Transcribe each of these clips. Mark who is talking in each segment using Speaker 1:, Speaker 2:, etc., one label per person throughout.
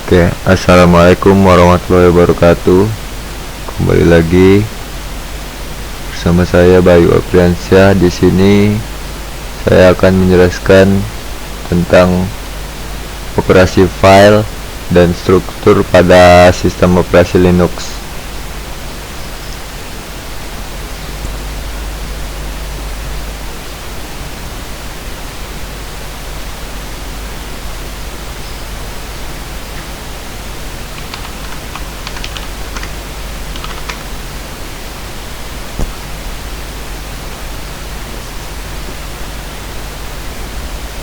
Speaker 1: Oke, assalamualaikum warahmatullahi wabarakatuh. Kembali lagi bersama saya Bayu Apriansyah. Di sini saya akan menjelaskan tentang operasi file dan struktur pada sistem operasi Linux.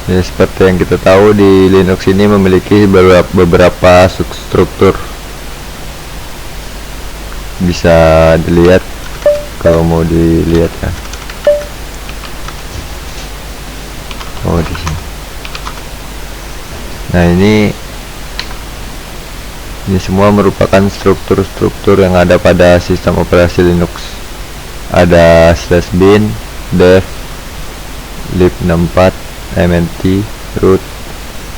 Speaker 1: Ya, seperti yang kita tahu, di Linux ini memiliki beberapa struktur. Bisa dilihat kalau mau dilihat ya. Oh, di sini. Nah, ini semua merupakan struktur-struktur yang ada pada sistem operasi Linux. Ada /bin, dev, lib64, mnt, root.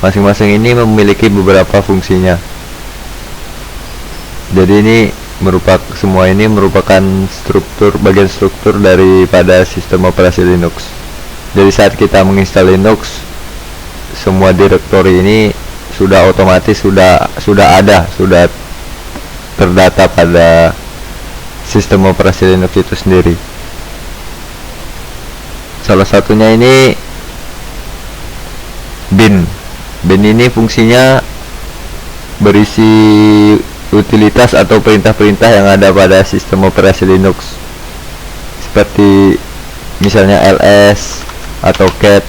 Speaker 1: Masing-masing ini memiliki beberapa fungsinya. Jadi semua ini merupakan bagian struktur daripada sistem operasi Linux. Jadi saat kita menginstal Linux, semua direktori ini sudah otomatis sudah terdata pada sistem operasi Linux itu sendiri. Salah satunya ini bin ini fungsinya berisi utilitas atau perintah-perintah yang ada pada sistem operasi Linux, seperti misalnya ls atau cat.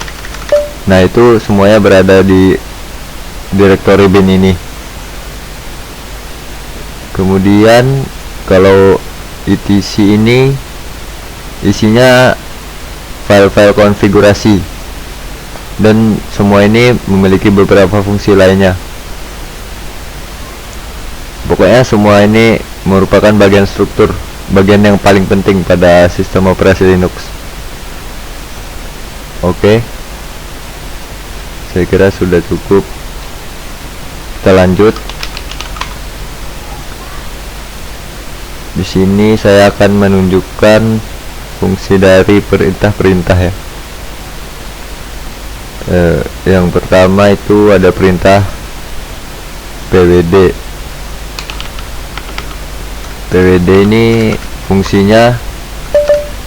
Speaker 1: Nah, itu semuanya berada di direktori bin ini. Kemudian kalau etc ini isinya file-file konfigurasi, dan semua ini memiliki beberapa fungsi lainnya. Pokoknya semua ini merupakan bagian yang paling penting pada sistem operasi Linux. Oke, saya kira sudah cukup. Kita lanjut. Di sini saya akan menunjukkan fungsi dari perintah-perintah ya. Yang pertama itu ada perintah pwd. Pwd ini fungsinya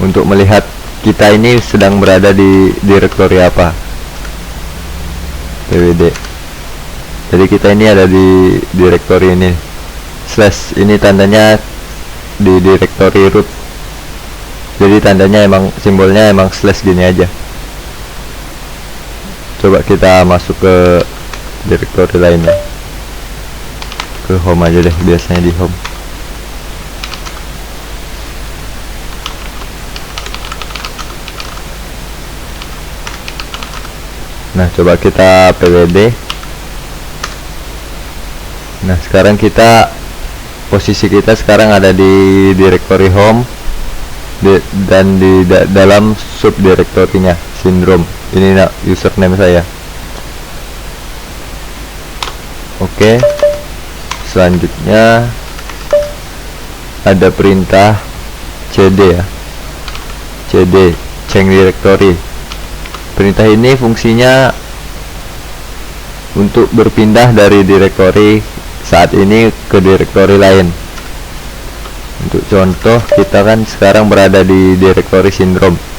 Speaker 1: untuk melihat kita ini sedang berada di direktori apa. Pwd. Jadi kita ini ada di direktori ini. Slash ini tandanya di direktori root. Jadi tandanya simbolnya slash gini aja. Coba kita masuk ke direktori lainnya, ke home aja deh, biasanya di home. Nah, coba kita pwd. Nah, sekarang posisi kita sekarang ada di direktori home dan di dalam subdirektorinya syndrome. Ini username saya. Oke, selanjutnya ada perintah cd ya. Cd, change directory. Perintah ini fungsinya untuk berpindah dari direktori saat ini ke direktori lain. Untuk contoh, kita kan sekarang berada di direktori syndrome.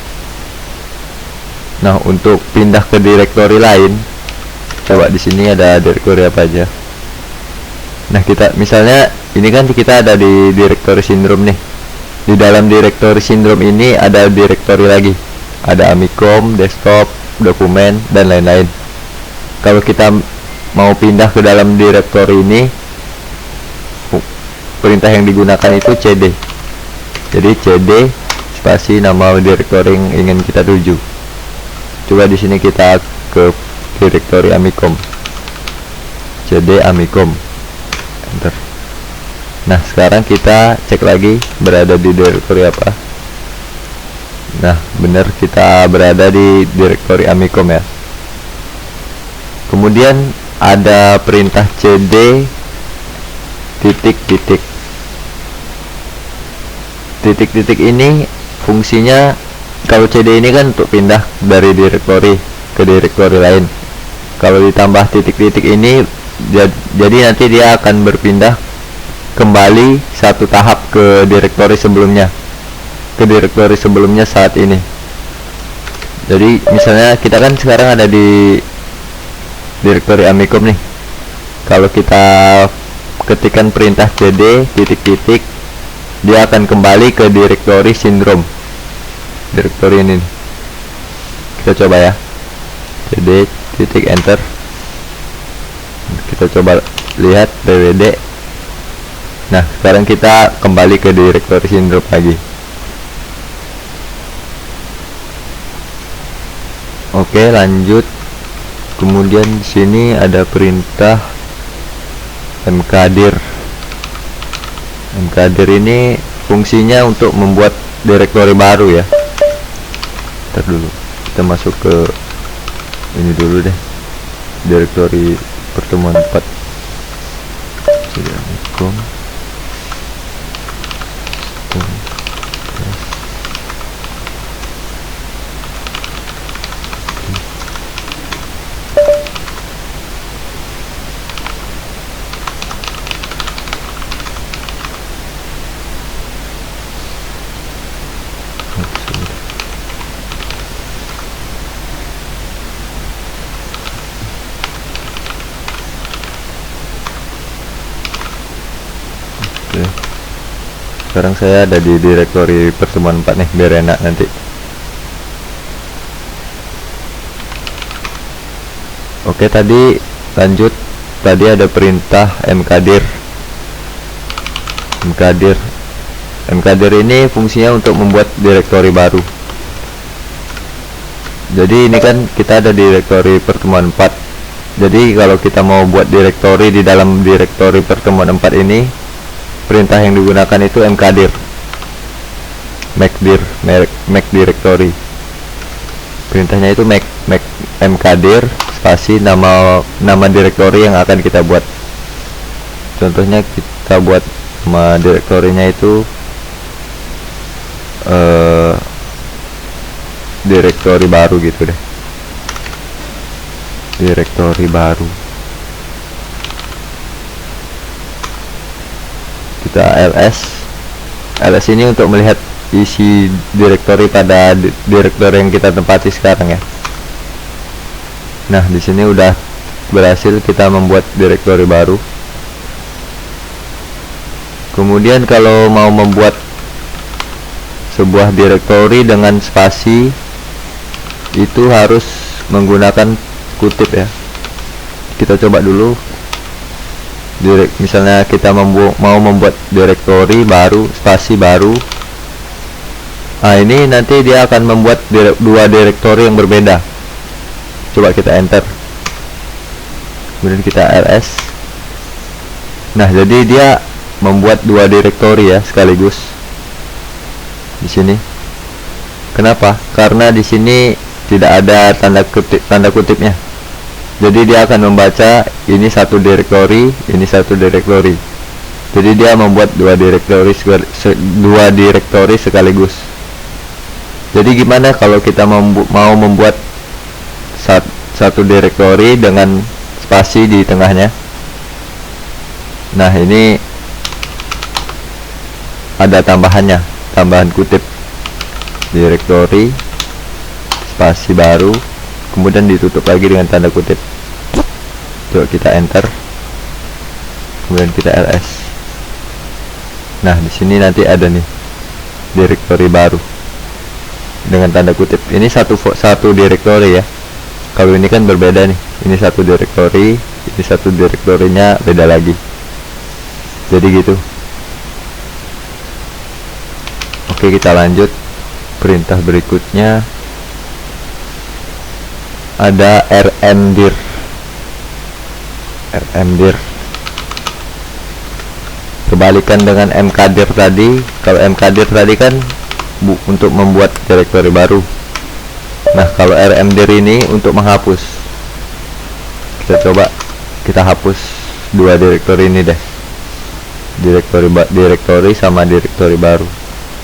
Speaker 1: Nah, untuk pindah ke direktori lain, coba di sini ada direktori apa aja. Nah, misalnya ini kan kita ada di direktori syndrome nih. Di dalam direktori syndrome ini ada direktori lagi. Ada amicom, desktop, dokumen, dan lain-lain. Kalau kita mau pindah ke dalam direktori ini, perintah yang digunakan itu cd. Jadi cd spasi nama direktori yang ingin kita tuju. Coba di sini kita ke direktori amicom. cd amicom, enter. Nah, sekarang kita cek lagi berada di direktori apa. Nah, benar, kita berada di direktori amicom ya. Kemudian ada perintah cd titik-titik. Titik-titik ini fungsinya, kalau CD ini kan untuk pindah dari direktori ke direktori lain. Kalau ditambah titik-titik ini, jadi nanti dia akan berpindah kembali satu tahap ke direktori sebelumnya, saat ini. Jadi misalnya kita kan sekarang ada di direktori Amikom nih. Kalau kita ketikkan perintah cd titik-titik, dia akan kembali ke direktori sindrom, direktori ini. Kita coba ya, cd titik enter. Kita coba lihat dwd. Nah, sekarang kita kembali ke direktori sindrom lagi. Oke, lanjut. Kemudian di sini ada perintah mkdir. Mkdir ini fungsinya untuk membuat direktori baru ya. Ntar dulu, kita masuk ke ini dulu deh, direktori pertemuan 4. Assalamualaikum. Oke. Sekarang saya ada di direktori pertemuan 4 nih, biar enak nanti. Oke, tadi lanjut. Tadi ada perintah mkdir. Mkdir ini fungsinya untuk membuat direktori baru. Jadi ini kan kita ada di direktori pertemuan 4. Jadi kalau kita mau buat direktori di dalam direktori pertemuan 4 ini, perintah yang digunakan itu mkdir, make directory. Perintahnya itu make mkdir spasi nama direktori yang akan kita buat. Contohnya kita buat nama direktorinya itu direktori baru gitu deh, direktori baru. Kita ls ini untuk melihat isi direktori pada direktori yang kita tempati sekarang ya. Nah, di sini udah berhasil kita membuat direktori baru. Kemudian kalau mau membuat sebuah direktori dengan spasi, itu harus menggunakan kutip ya. Kita coba dulu. Misalnya kita mau membuat direktori baru, spasi baru. Nah, ini nanti dia akan membuat dua direktori yang berbeda. Coba kita enter, kemudian kita ls. Nah, jadi dia membuat dua direktori ya sekaligus di sini. Kenapa? Karena di sini tidak ada tanda kutipnya. Jadi dia akan membaca ini satu direktori, ini satu direktori. Jadi dia membuat dua direktori sekaligus. Jadi gimana kalau kita mau membuat satu direktori dengan spasi di tengahnya? Nah, ini ada tambahannya, tambahan kutip, direktori spasi baru, kemudian ditutup lagi dengan tanda kutip. Coba kita enter, kemudian kita ls. Nah, di sini nanti ada nih direktori baru dengan tanda kutip. Ini satu direktori ya. Kalau ini kan berbeda nih. Ini satu direktori, ini satu direktorinya beda lagi. Jadi gitu. Oke, kita lanjut. Perintah berikutnya ada rmdir. Kebalikan dengan mkdir tadi. Kalau mkdir tadi kan untuk membuat direktori baru. Nah, kalau rmdir ini untuk menghapus. Kita coba kita hapus dua direktori ini deh. direktori sama direktori baru,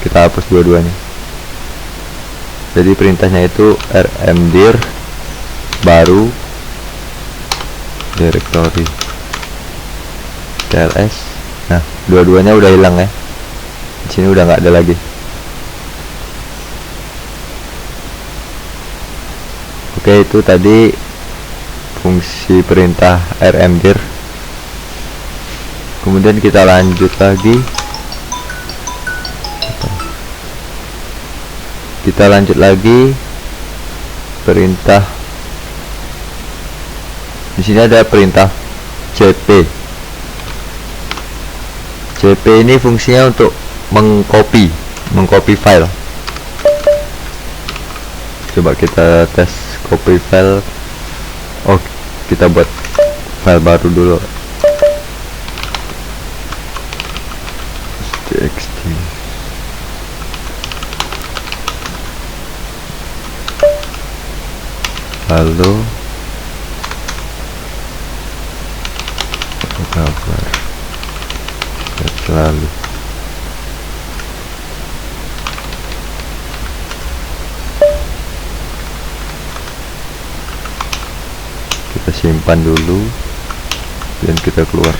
Speaker 1: kita hapus dua-duanya. Jadi perintahnya itu rmdir baru direktori tls. Nah, dua-duanya udah hilang ya. Di sini udah nggak ada lagi. Oke, itu tadi fungsi perintah rmdir. Kemudian kita lanjut lagi. Kita lanjut lagi perintah. Di sini ada perintah cp. cp ini fungsinya untuk mengcopy file. Coba kita tes copy file. Oh, kita buat file baru dulu. txt. Lalu kabar lalu kita simpan dulu dan kita keluar.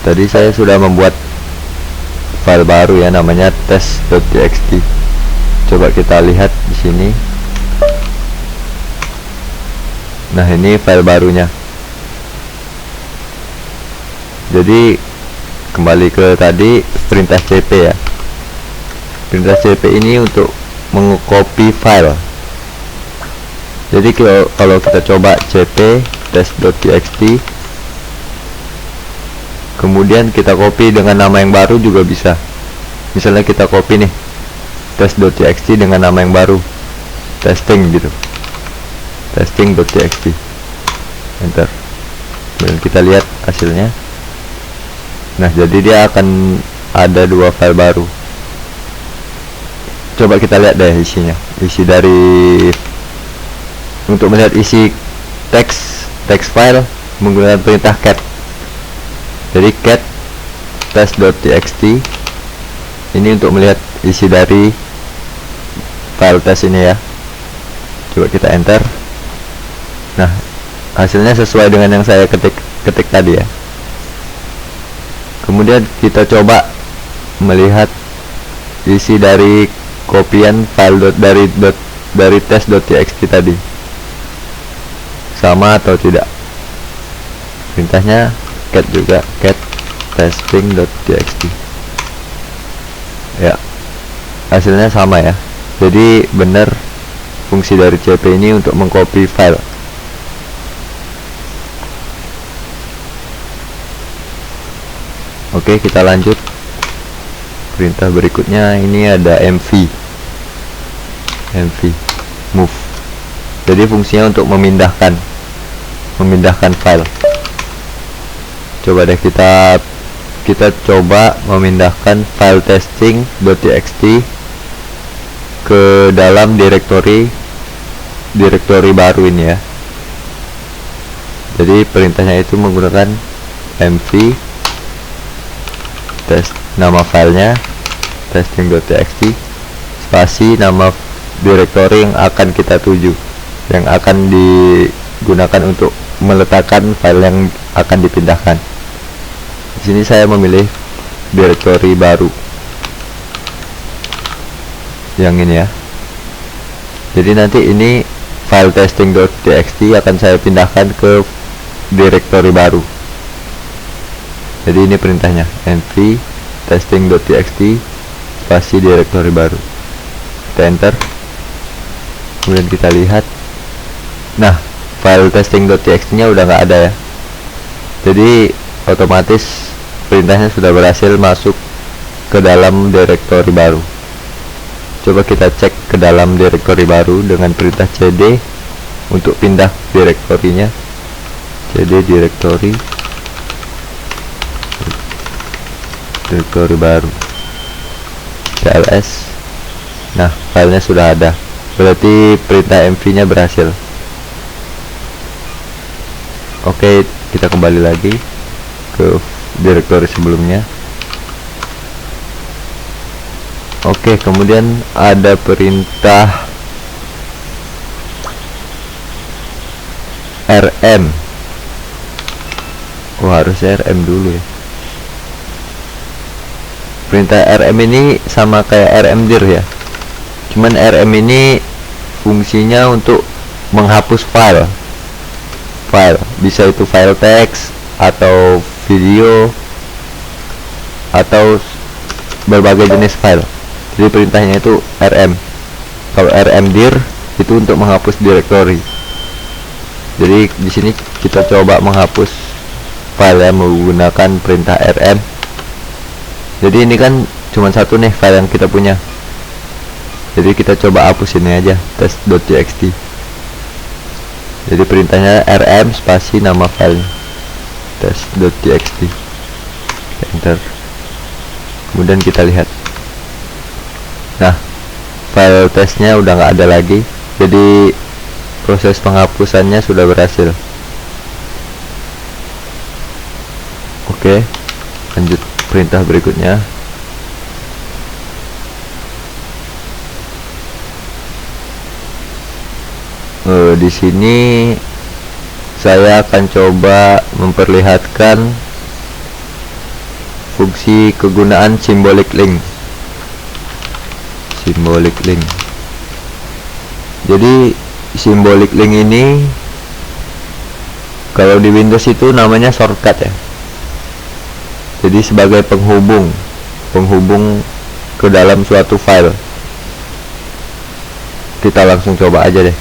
Speaker 1: Tadi saya sudah membuat file baru ya, namanya test.txt. Coba kita lihat di sini. Nah, ini file barunya. Jadi kembali ke tadi perintah cp ya. Perintah cp ini untuk mengcopy file. Jadi kalau kita coba cp test.txt, kemudian kita copy dengan nama yang baru juga bisa. Misalnya kita copy nih test.txt dengan nama yang baru, testing gitu, testing.txt, enter. Dan kita lihat hasilnya. Nah, jadi dia akan ada dua file baru. Coba kita lihat deh isinya. Isi dari, untuk melihat isi text file menggunakan perintah cat. Jadi cat test.txt ini untuk melihat isi dari file test ini ya. Coba kita enter. Nah, hasilnya sesuai dengan yang saya ketik tadi ya. Kemudian kita coba melihat isi dari kopian file dari test.txt tadi, sama atau tidak. Perintahnya cat juga, cat testing.txt. Ya, hasilnya sama ya. Jadi benar fungsi dari cp ini untuk mengcopy file. Oke, kita lanjut. Perintah berikutnya ini ada mv move. Jadi fungsinya untuk memindahkan file. Coba deh kita coba memindahkan file testing.txt ke dalam direktori baru ini ya. Jadi perintahnya itu menggunakan mv test, nama filenya testing.txt, spasi nama direktori yang akan kita tuju, yang akan digunakan untuk meletakkan file yang akan dipindahkan. Di sini saya memilih direktori baru yang ini ya. Jadi nanti ini file testing.txt akan saya pindahkan ke direktori baru. Jadi ini perintahnya, mv testing.txt spasi direktori baru. Kita enter. Kemudian kita lihat. Nah, file testing.txt nya udah nggak ada ya. Jadi otomatis perintahnya sudah berhasil masuk ke dalam direktori baru. Coba kita cek ke dalam direktori baru dengan perintah cd untuk pindah direktorinya. Cd direktori baru tls. Nah, filenya sudah ada, berarti perintah mv nya berhasil. Oke, kita kembali lagi ke direktori sebelumnya. Oke, kemudian ada perintah rm. Harusnya rm dulu ya. Perintah rm ini sama kayak rmdir ya, cuman rm ini fungsinya untuk menghapus file. Bisa itu file teks atau video atau berbagai jenis file. Jadi perintahnya itu rm. Kalau rmdir itu untuk menghapus direktori. Jadi di sini kita coba menghapus file yang menggunakan perintah rm. Jadi ini kan cuma satu nih file yang kita punya. Jadi kita coba hapus ini aja, test.txt. Jadi perintahnya rm spasi nama file test.txt. Enter. Kemudian kita lihat. Nah, file testnya udah nggak ada lagi. Jadi proses penghapusannya sudah berhasil. Oke, lanjut perintah berikutnya. Di sini saya akan coba memperlihatkan fungsi kegunaan symbolic link. Jadi symbolic link ini kalau di Windows itu namanya shortcut ya. Jadi sebagai penghubung ke dalam suatu file. Kita langsung coba aja deh.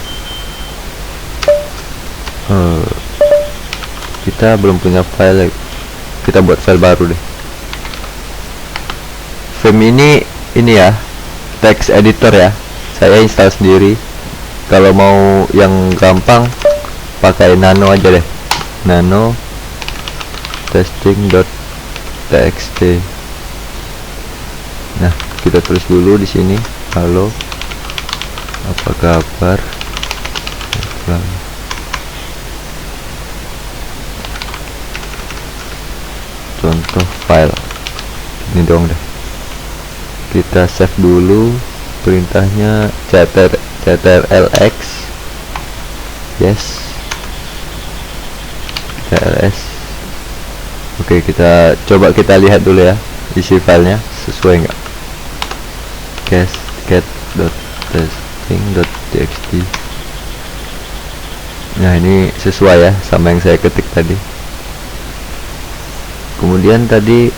Speaker 1: Kita belum punya file, kita buat file baru deh. Vim ini ya, text editor ya, saya install sendiri. Kalau mau yang gampang pakai nano aja deh, nano testing.txt. Nah, kita tulis dulu di sini, halo, apa kabar? Contoh file ini dong deh. Kita save dulu perintahnya ctrlx, yes, ctrls. Oke, kita coba kita lihat dulu ya isi filenya sesuai nggak. cat.testing.txt. Nah, ini sesuai ya sama yang saya ketik tadi. Kemudian tadi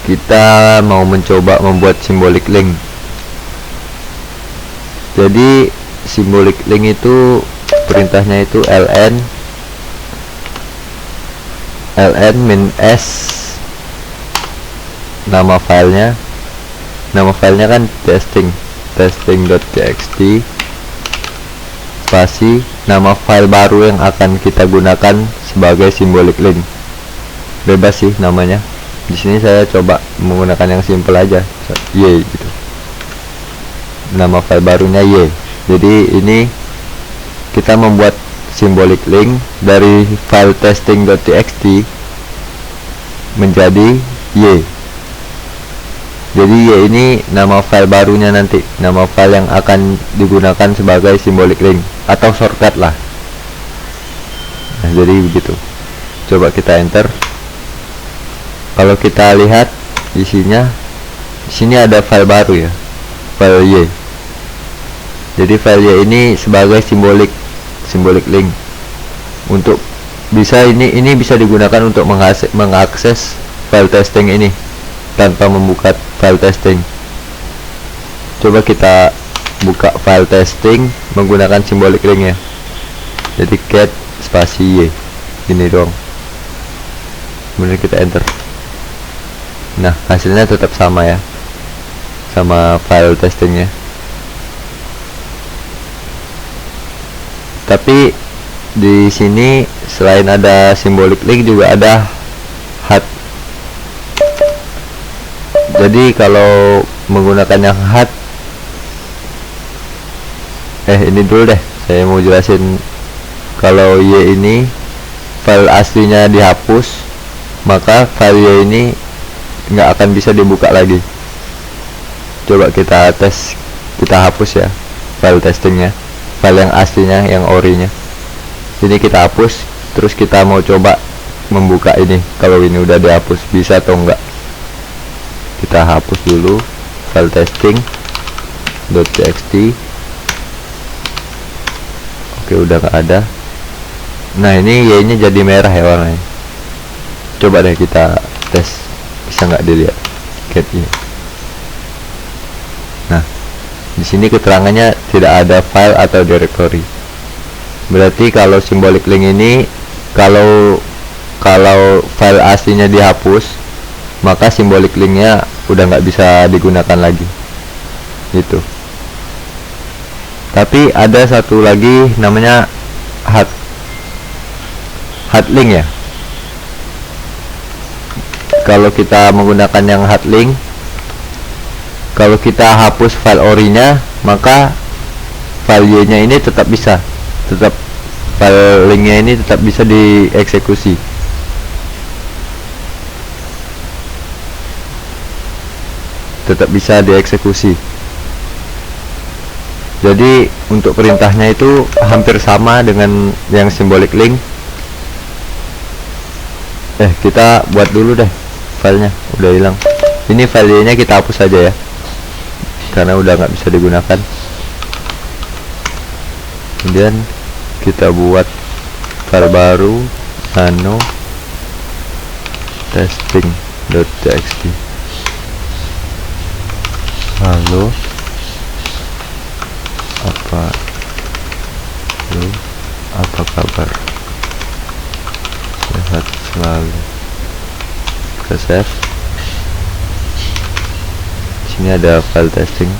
Speaker 1: kita mau mencoba membuat symbolic link. Jadi symbolic link itu perintahnya itu ln -s nama filenya kan testing.txt spasi nama file baru yang akan kita gunakan sebagai symbolic link. Bebas sih namanya. Di sini saya coba menggunakan yang simple aja, y gitu. Nama file barunya y. Jadi ini kita membuat symbolic link dari file testing.txt menjadi y. Jadi y ini nama file barunya nanti, nama file yang akan digunakan sebagai symbolic link atau shortcut lah. Nah, jadi begitu. Coba kita enter. Kalau kita lihat di sini ada file baru ya, file y. Jadi file y ini sebagai symbolic link. Untuk bisa ini bisa digunakan untuk mengakses file testing ini tanpa membuka file testing. Coba kita buka file testing menggunakan symbolic link ya. Jadi cat spasi y, gini doang. Kemudian kita enter. Nah, hasilnya tetap sama ya, sama file testingnya. Tapi di sini selain ada symbolic link juga ada HUD. Jadi kalau menggunakan yang HUD, ini dulu deh, saya mau jelasin. Kalau y ini file aslinya dihapus, maka file ini nggak akan bisa dibuka lagi. Coba kita tes, kita hapus ya file testingnya, file yang aslinya, yang orinya. Ini kita hapus, terus kita mau coba membuka ini. Kalau ini udah dihapus, bisa atau enggak? Kita hapus dulu file testing.txt. Oke, udah nggak ada. Nah, ini Y nya jadi merah ya warnanya. Coba deh kita tes, bisa nggak dilihat get Y. Nah, di sini keterangannya tidak ada file atau directory. Berarti kalau symbolic link ini, kalau file aslinya dihapus, maka symbolic linknya udah nggak bisa digunakan lagi. Gitu. Tapi ada satu lagi namanya hard link ya. Kalau kita menggunakan yang hard link, kalau kita hapus file orinya, maka file Y nya ini tetap file linknya ini tetap bisa dieksekusi. Jadi untuk perintahnya itu hampir sama dengan yang symbolic link. Kita buat dulu deh filenya, udah hilang. Ini file Y nya kita hapus saja ya, karena udah nggak bisa digunakan. Kemudian kita buat file baru, nano testing.txt. Halo, apa kabar? Sehat selalu. Kita save. Sini ada file testing.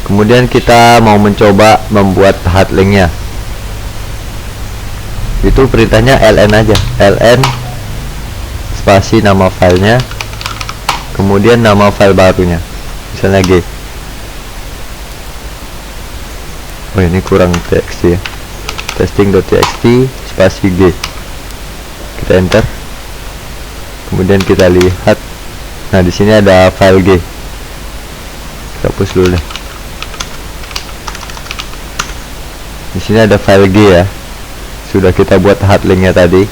Speaker 1: Kemudian kita mau mencoba membuat hard linknya. Itu perintahnya ln aja, ln spasi nama filenya, kemudian nama file barunya, misalnya G. Oh, ini kurang txt ya. Testing.txt spasi G. Kita enter. Kemudian kita lihat. Nah, di sini ada file G. Kita hapus dulu deh. Di sini ada file G ya. Sudah kita buat hard linknya tadi.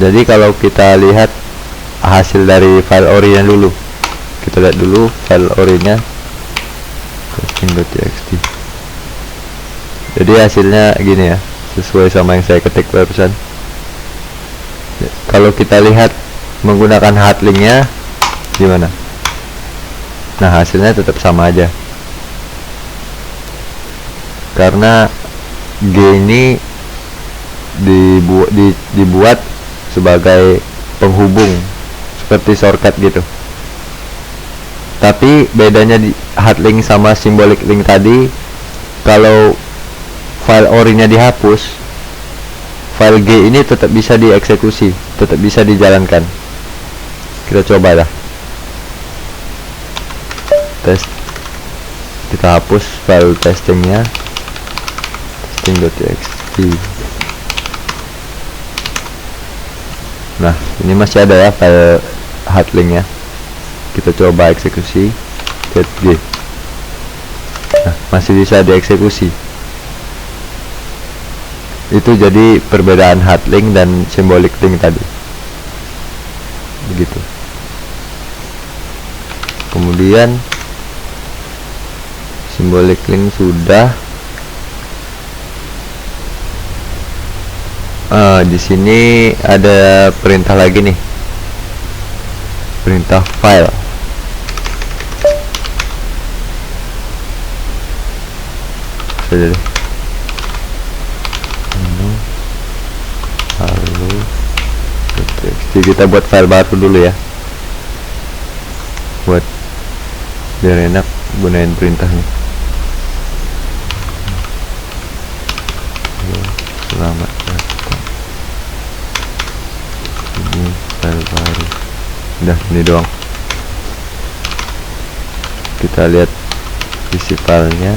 Speaker 1: Jadi kalau kita lihat hasil dari file orinya dulu. Kita lihat dulu file orinya. Testing.txt. Jadi hasilnya gini ya, sesuai sama yang saya ketik barusan. Kalau kita lihat menggunakan hard linknya gimana? Nah, hasilnya tetap sama aja, karena G ini dibuat sebagai penghubung seperti shortcut gitu. Tapi bedanya di hard link sama symbolic link tadi, kalau file orinya dihapus, file G ini tetap bisa dieksekusi, tetap bisa dijalankan. Kita coba dah. Tes. Kita hapus file testingnya, testing.txt. Nah, ini masih ada ya file hard linknya. Kita coba eksekusi get G. Nah, masih bisa dieksekusi. Itu jadi perbedaan hard link dan symbolic link tadi. Begitu. Kemudian symbolic link sudah. Di sini ada perintah lagi nih. Perintah file. Sudah deh. Jadi kita buat file baru dulu ya, buat biar enak gunain perintahnya. Selamat datang, ini file baru. Udah, ini doang. Kita lihat isi filenya.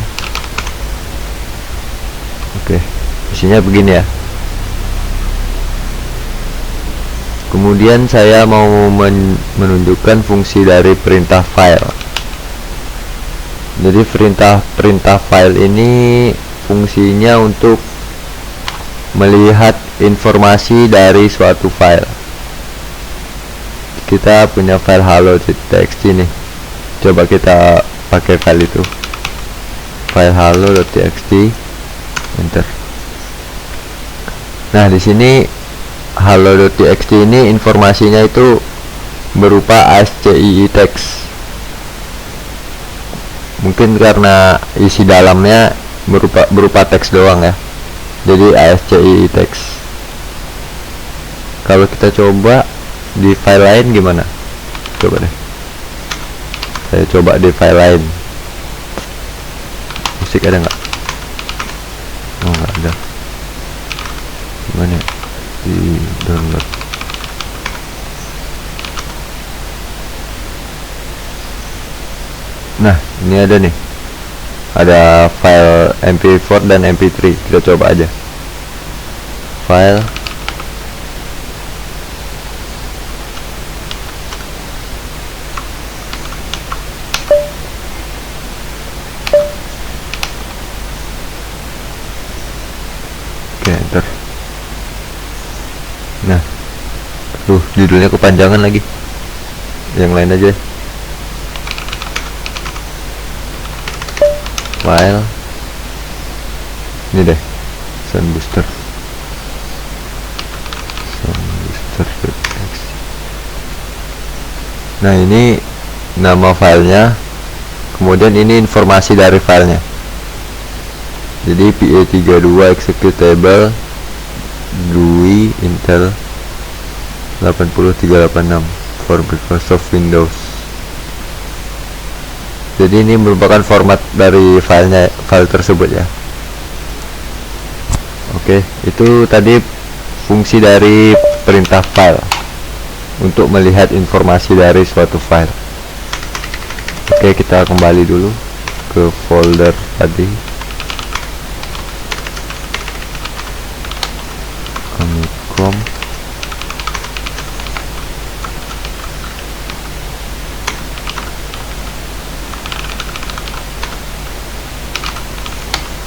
Speaker 1: Oke, isinya begini ya. Kemudian saya mau menunjukkan fungsi dari perintah file. Jadi perintah file ini fungsinya untuk melihat informasi dari suatu file. Kita punya file hello.txt nih. Coba kita pakai file itu. File hello.txt, enter. Nah, di sini hello.txt ini informasinya itu berupa ASCII text. Mungkin karena isi dalamnya berupa teks doang ya. Jadi ASCII text. Kalau kita coba di file lain gimana? Coba deh. Saya coba di file lain. Musik ada nggak? Oh, nggak ada. Gimana ya? Di download. Nah, ini ada nih. Ada file MP4 dan MP3. Kita coba aja. File. Oke, enter. Nah, judulnya kepanjangan lagi. Yang lain aja. File. Ini deh, Soundbooster. Soundbooster.txt. Nah, ini nama filenya. Kemudian ini informasi dari filenya. Jadi PA32 executable GUI Intel 80386 for Microsoft Windows. Jadi ini merupakan format dari file tersebut ya. Oke, itu tadi fungsi dari perintah file untuk melihat informasi dari suatu file. Oke, kita kembali dulu ke folder tadi. Chrome.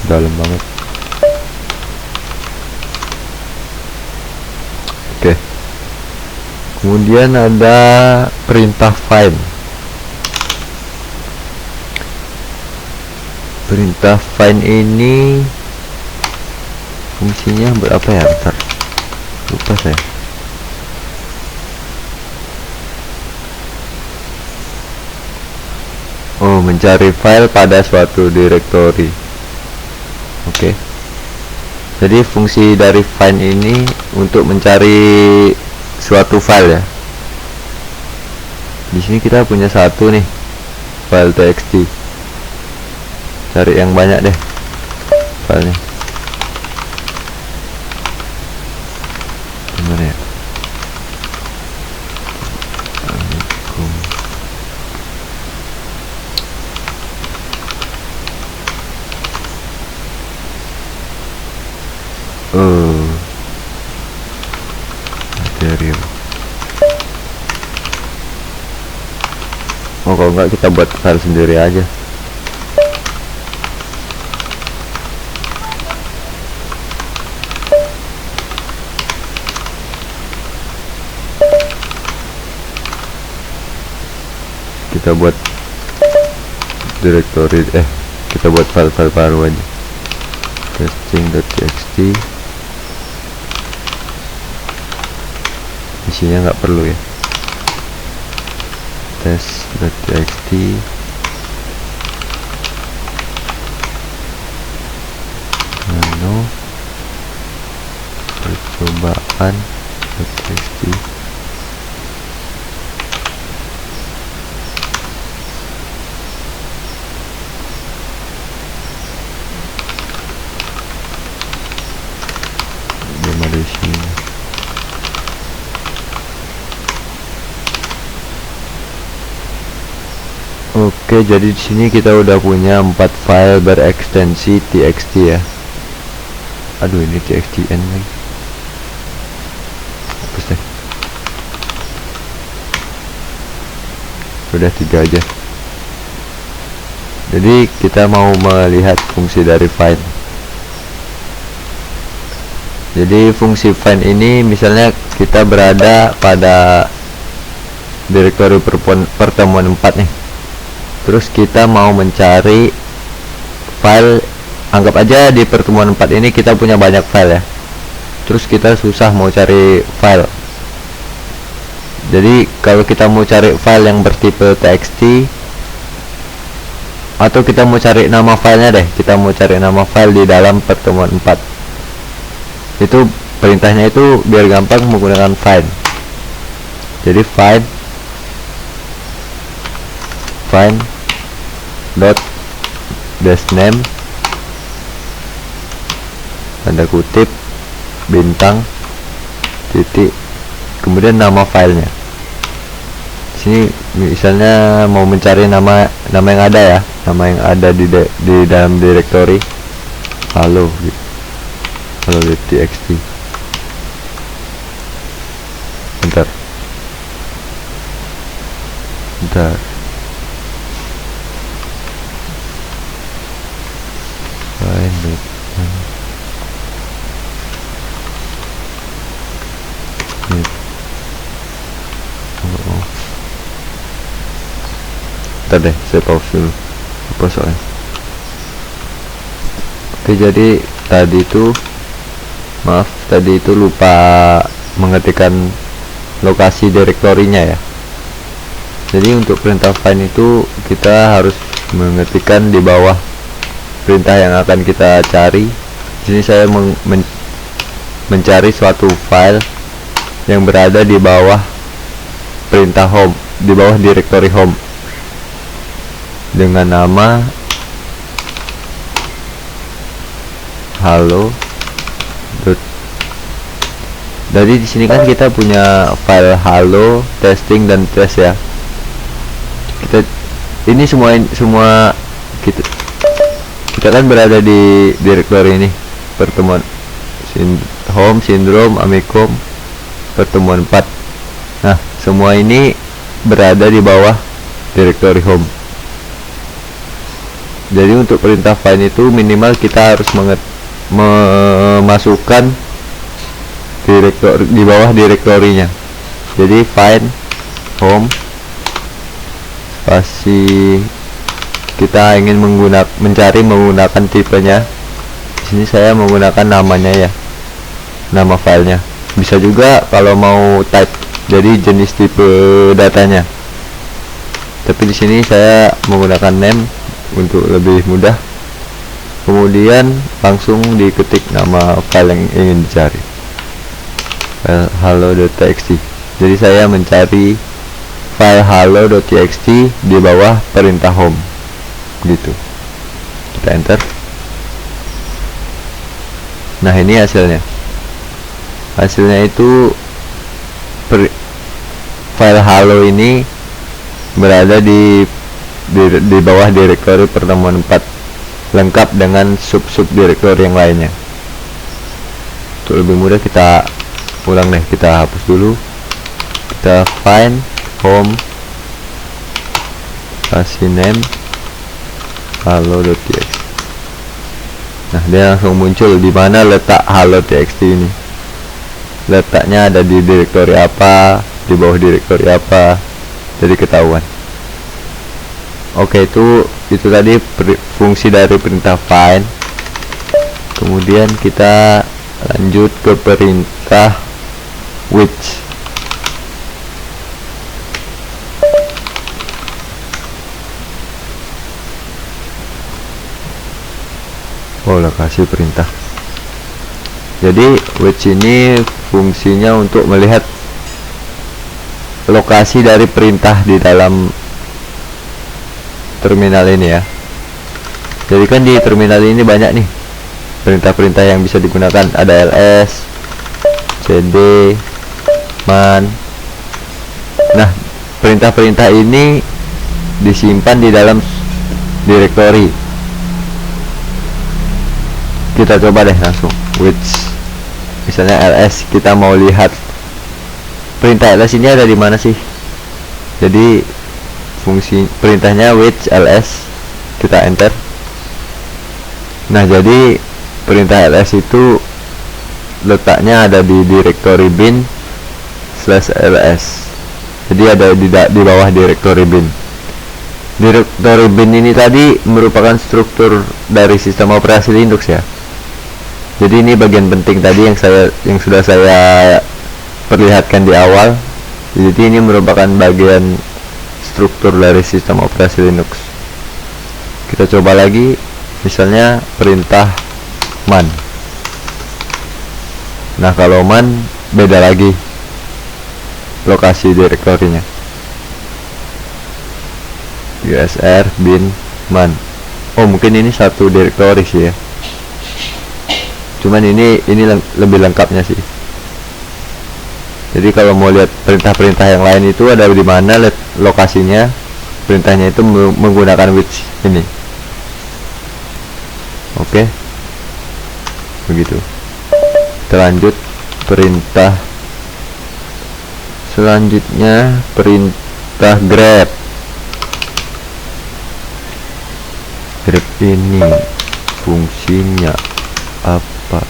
Speaker 1: Dalam banget. Oke. Kemudian ada perintah find. Perintah find ini fungsinya berapa ya? Bentar. Lupa saya. Oh, mencari file pada suatu directory. Oke. Jadi fungsi dari find ini untuk mencari suatu file ya. Di sini kita punya satu nih, file txt. Cari yang banyak deh filenya. Gimana ya? Material. Oh, kalau enggak kita buat file sendiri aja. Kita buat directory, kita buat file-file baru aja. Testing.txt. Isinya nggak perlu ya. Test.txt. Nano percobaan.txt. Oke, jadi di sini kita udah punya 4 file berekstensi txt ya. Aduh, ini txtn lagi. Hapus deh. udah 3 aja. Jadi kita mau melihat fungsi dari find. Jadi fungsi find ini misalnya kita berada pada direktori pertemuan 4 nih, terus kita mau mencari file. Anggap aja di pertemuan 4 ini kita punya banyak file ya, terus kita susah mau cari file. Jadi kalau kita mau cari file yang bertipe txt, atau kita mau cari nama filenya deh, kita mau cari nama file di dalam pertemuan 4, itu perintahnya itu biar gampang menggunakan find. Jadi find dot dash name tanda kutip bintang titik kemudian nama filenya. Sini misalnya mau mencari nama yang ada ya, nama yang ada di dalam direktori halo gitu, halo.txt. bentar bentar deh, saya pause dulu apa soalnya. Oke, jadi tadi itu lupa mengetikkan lokasi direktorinya ya. Jadi untuk perintah find itu kita harus mengetikkan di bawah perintah yang akan kita cari. Di sini saya mencari suatu file yang berada di bawah perintah home, di bawah direktori home, dengan nama halo. Jadi di sini kan kita punya file halo, testing dan test ya. Ini semua kita kan berada di direktori ini, pertemuan home, syndrome, amicom, pertemuan 4. Nah, semua ini berada di bawah direktori home. Jadi untuk perintah find itu minimal kita harus memasukkan di bawah direktorinya. Jadi find home spasi kita ingin mencari menggunakan tipenya. Di sini saya menggunakan namanya ya, nama filenya. Bisa juga kalau mau type, jadi jenis tipe datanya. Tapi di sini saya menggunakan name untuk lebih mudah. Kemudian langsung diketik nama file yang ingin dicari, file halo.txt. Jadi saya mencari file halo.txt di bawah perintah home gitu. Kita enter. Nah, ini hasilnya itu file halo ini berada di bawah direktori pertemuan 4 lengkap dengan sub direktori yang lainnya. Untuk lebih mudah kita ulang deh, kita hapus dulu. Kita find home kasih name halo.txt. Nah, dia langsung muncul di mana letak halo.txt ini. Letaknya ada di direktori apa, di bawah direktori apa, jadi ketahuan. Oke, itu tadi fungsi dari perintah find. Kemudian kita lanjut ke perintah which. Kasih perintah. Jadi which ini fungsinya untuk melihat lokasi dari perintah di dalam terminal ini ya. Jadi kan di terminal ini banyak nih perintah-perintah yang bisa digunakan. Ada ls, cd, man. Nah, perintah-perintah ini disimpan di dalam direktori. Kita coba deh langsung which, misalnya ls, kita mau lihat perintah ls ini ada di mana sih. Jadi fungsi perintahnya which ls, kita enter. Nah, jadi perintah ls itu letaknya ada di directory bin /ls. Jadi ada di bawah directory bin. Directory bin ini tadi merupakan struktur dari sistem operasi Linux ya. Jadi ini bagian penting tadi yang sudah saya perlihatkan di awal. Jadi ini merupakan bagian struktur dari sistem operasi Linux. Kita coba lagi, misalnya perintah man. Nah, kalau man beda lagi lokasi direktorinya, usr bin man. Oh, mungkin ini satu direktori sih ya, cuman ini lebih lengkapnya sih. Jadi kalau mau lihat perintah-perintah yang lain itu ada di mana lokasinya, perintahnya itu menggunakan which ini. Oke, begitu. Kita lanjut perintah selanjutnya, perintah grep. Grep ini fungsinya apa?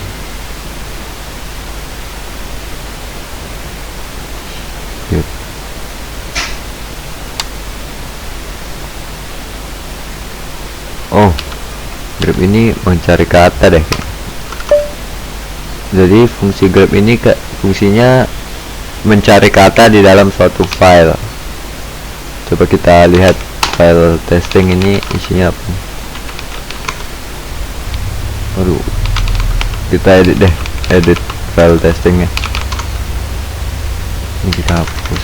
Speaker 1: Grep. Oh, grep ini mencari kata deh. Jadi fungsi grep ini fungsinya mencari kata di dalam suatu file. Coba kita lihat file testing ini isinya apa. Aduh, kita edit deh, edit file testingnya. Ini kita hapus.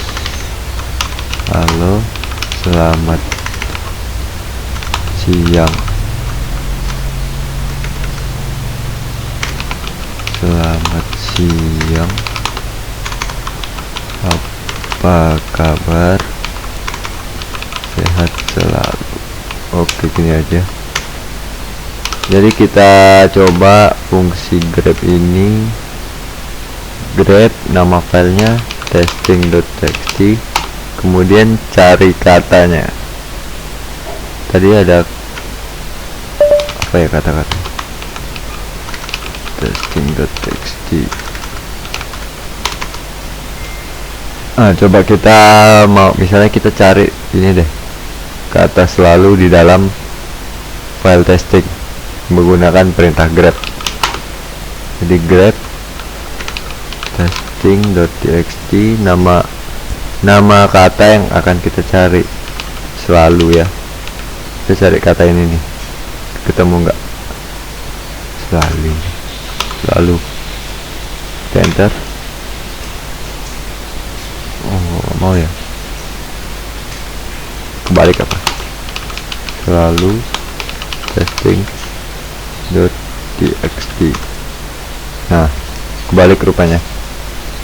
Speaker 1: Halo, selamat siang. Selamat siang. Apa kabar? Sehat selalu. Oke, gini aja. Jadi kita coba fungsi grep ini. Grep, nama filenya testing.txt, kemudian cari katanya. Tadi ada apa ya kata-kata? Testing.txt. Coba kita misalnya kita cari ini deh, kata selalu di dalam file testing menggunakan perintah grep. Jadi grep testing.txt, nama kata yang akan kita cari selalu ya. Kita cari kata ini nih, ketemu nggak? Selalu kita enter. Oh, mau ya, kebalik apa? Selalu testing.txt. Nah, kebalik rupanya.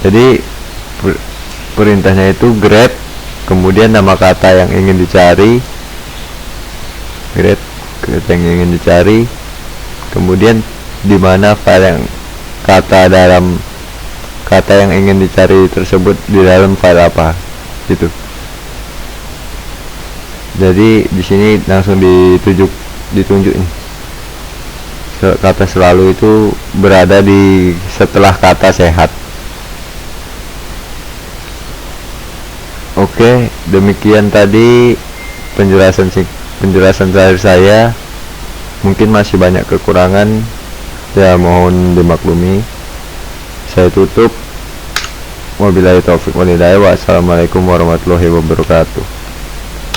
Speaker 1: Jadi perintahnya itu grep, kemudian nama kata yang ingin dicari, grep kata yang ingin dicari, kemudian di mana file yang dalam kata yang ingin dicari tersebut di dalam file apa gitu. Jadi di sini langsung ditunjuk nih, kata selalu itu berada di setelah kata sehat. Oke, demikian tadi penjelasan dari saya. Mungkin masih banyak kekurangan ya, mohon dimaklumi. Saya tutup. Wabillahi taufiq wal hidayah. Wassalamualaikum warahmatullahi wabarakatuh.